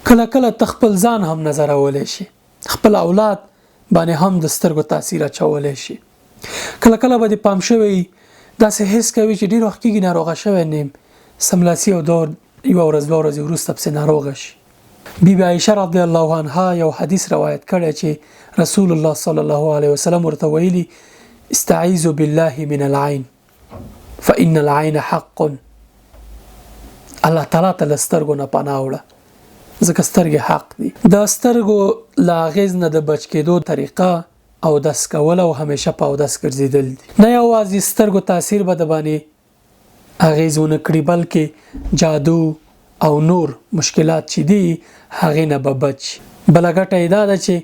کله کله تخپل ځان هم نظر اولې شي، خپل اولاد باندې هم د سترګو تاثیر اچولې شي. کله کله به د پام شوی داسې حس کوي چې ډیر وخت کې ناروغه شوی نیم سملاسي او دور یو ورځ وروسته په ناروغه شي. بیبي عائشه رضی الله عنها یو حدیث روایت کړی چې رسول الله صلی الله علیه وسلم ورته ویلي استعیذوا بالله من العين فإن العين حق. الله تعالی ته سترګو نه پناه وړه ځکه سترګې حق دي. د سترګو لا غیز نه د بچ کېدو طریقه او داس کول او همیشه په داس ګرځیدل دي. نه یوازې سترګو تاثیر به د باندې اغیزونه کړی بلکې جادو او نور مشکلات چې دي هغه نه به بچ. بلګټه دا ده چې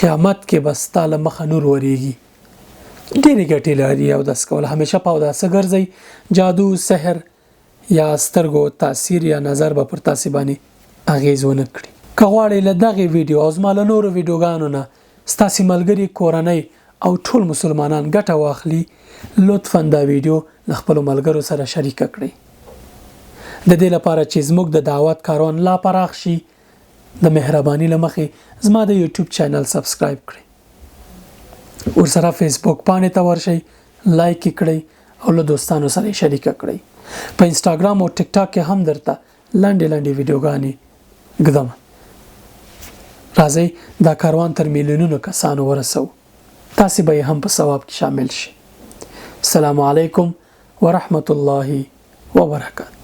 قیامت کې بس تعالی مخ نور وریږي. ډېرې ګټې لري او داس کول همیشه په داس ګرځي. جادو سحر یا سترګو تاثیر یا نظر به پر تاسو باندې اغیزونه کړی. کغواړی له دغه ویډیو او زما له نورو ویډیوګانو نه ستاسو ملګری کورنۍ او ټول مسلمانان ګټه واخلي لطفا دا ویډیو له خپل ملګرو سره شریک کړئ. د دې لپاره چې زموږ د دعوت کارون لا پراخ شي د مهرباني لمخې زما د یوټیوب چینل سبسکرایب کړئ. ورسره فیسبوک باندې ته ورشئ لایک کړئ او له دوستانو سره شریک کړئ. په انستګرام او ټیک ټاک کې هم درته لاندې ویډیوګانې ګدم. راځي دا کاروان تر میلیونونو کسانو ورسو. تاسو به هم په ثواب کې شامل شئ. السلام علیکم ورحمت الله وبرکاته.